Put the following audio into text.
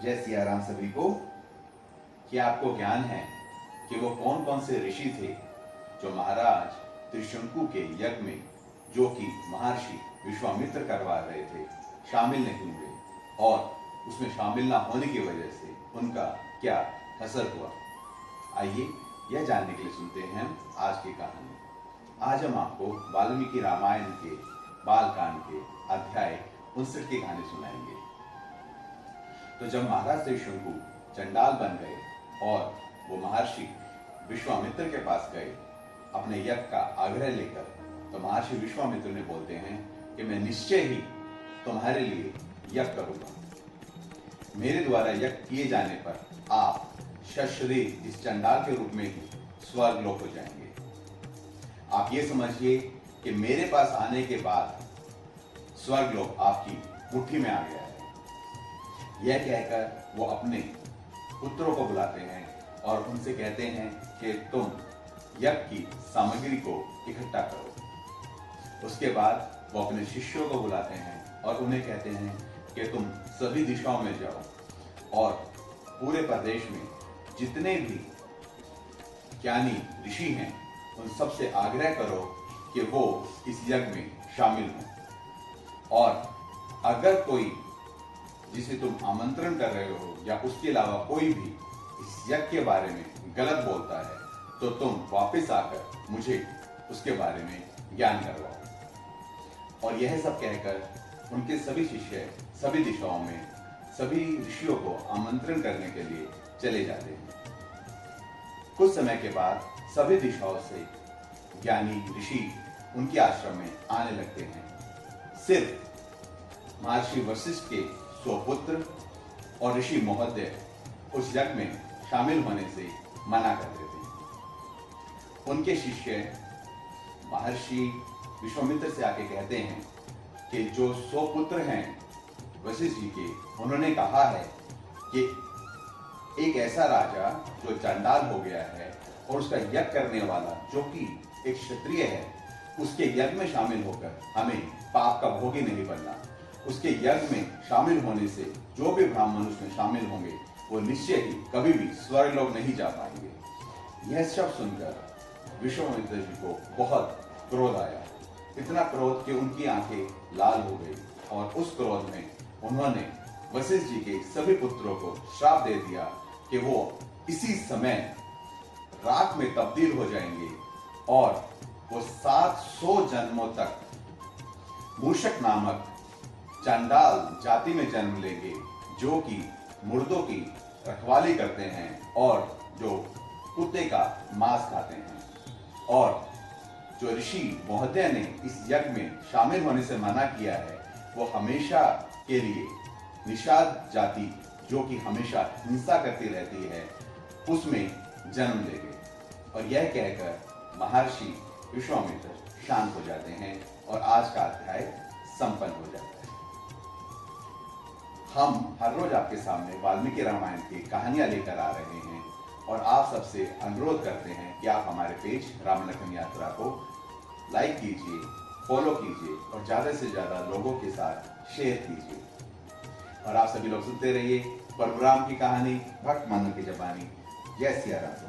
जय सिया राम सभी को। क्या आपको ज्ञान है कि वो कौन कौन से ऋषि थे जो महाराज त्रिशंकु के यज्ञ में, जो कि महर्षि विश्वामित्र करवा रहे थे, शामिल नहीं हुए और उसमें शामिल ना होने की वजह से उनका क्या असर हुआ? आइए यह जानने के लिए सुनते हैं आज की कहानी। आज हम आपको वाल्मीकि रामायण के बालकांड के अध्याय 59 की कहानी सुनाएंगे। तो जब महाराज त्रिशंकु चंडाल बन गए और वो महर्षि विश्वामित्र के पास गए अपने यज्ञ का आग्रह लेकर, तो महर्षि विश्वामित्र ने बोलते हैं कि मैं निश्चय ही तुम्हारे लिए यज्ञ करूंगा। मेरे द्वारा यज्ञ किए जाने पर आप सशरीर इस चंडाल के रूप में ही स्वर्ग लोक हो जाएंगे। आप ये समझिए कि मेरे पास आने के बाद स्वर्ग लोक आपकी मुट्ठी में आ गया है। यह कहकर वो अपने पुत्रों को बुलाते हैं और उनसे कहते हैं कि तुम यज्ञ की सामग्री को इकट्ठा करो। उसके बाद वो अपने शिष्यों को बुलाते हैं और उन्हें कहते हैं कि तुम सभी दिशाओं में जाओ और पूरे प्रदेश में जितने भी ज्ञानी ऋषि हैं उन सबसे आग्रह करो कि वो इस यज्ञ में शामिल हों। और अगर कोई जिसे तुम आमंत्रण कर रहे हो या उसके अलावा कोई भी इस यज्ञ के बारे में गलत बोलता है तो तुम वापस आकर मुझे उसके बारे में ज्ञान करवाओ। और यह सब कहकर उनके सभी शिष्य सभी दिशाओं में सभी ऋषियों को आमंत्रण करने के लिए चले जाते हैं। कुछ समय के बाद सभी दिशाओं से ज्ञानी ऋषि उनके आश्रम में आने लगते हैं। सिर्फ महर्षि वशिष्ठ के स्वपुत्र और ऋषि महोदय उस यज्ञ में शामिल होने से मना कर देते हैं। उनके शिष्य महर्षि विश्वामित्र से आके कहते हैं कि जो स्वपुत्र हैं वशिष्ठ जी के, उन्होंने कहा है कि एक ऐसा राजा जो चंडाल हो गया है और उसका यज्ञ करने वाला जो कि एक क्षत्रिय है, उसके यज्ञ में शामिल होकर हमें पाप का भोगी नहीं बनना। उसके यज्ञ में शामिल होने से जो भी ब्राह्मण उसमें शामिल होंगे वो निश्चय ही कभी भी स्वर्ग लोक नहीं जा पाएंगे। यह सब सुनकर विश्वामित्र जी को बहुत क्रोध आया, इतना क्रोध कि उनकी आंखें लाल हो गई और उस क्रोध में उन्होंने वशिष्ठ जी के सभी पुत्रों को श्राप दे दिया कि वो इसी समय राख में तब्दील हो जाएंगे और वो 700 जन्मों तक मूषक नामक चंडाल जाति में जन्म लेंगे, जो कि मुर्दों की रखवाली करते हैं और जो कुत्ते का मांस खाते हैं। और जो ऋषि महोदय ने इस यज्ञ में शामिल होने से मना किया है वो हमेशा के लिए निषाद जाति, जो कि हमेशा हिंसा करती रहती है, उसमें जन्म लेंगे। और यह कहकर महर्षि विश्वामित्र शांत हो जाते हैं और आज का अध्याय संपन्न हो जाता है। हम हर रोज आपके सामने वाल्मीकि रामायण की कहानियां लेकर आ रहे हैं और आप सबसे अनुरोध करते हैं कि आप हमारे पेज राम लखन यात्रा को लाइक कीजिए, फॉलो कीजिए और ज्यादा से ज्यादा लोगों के साथ शेयर कीजिए। और आप सभी लोग सुनते रहिए परशुराम की कहानी भक्त मानव की जबानी। जय सिया राम।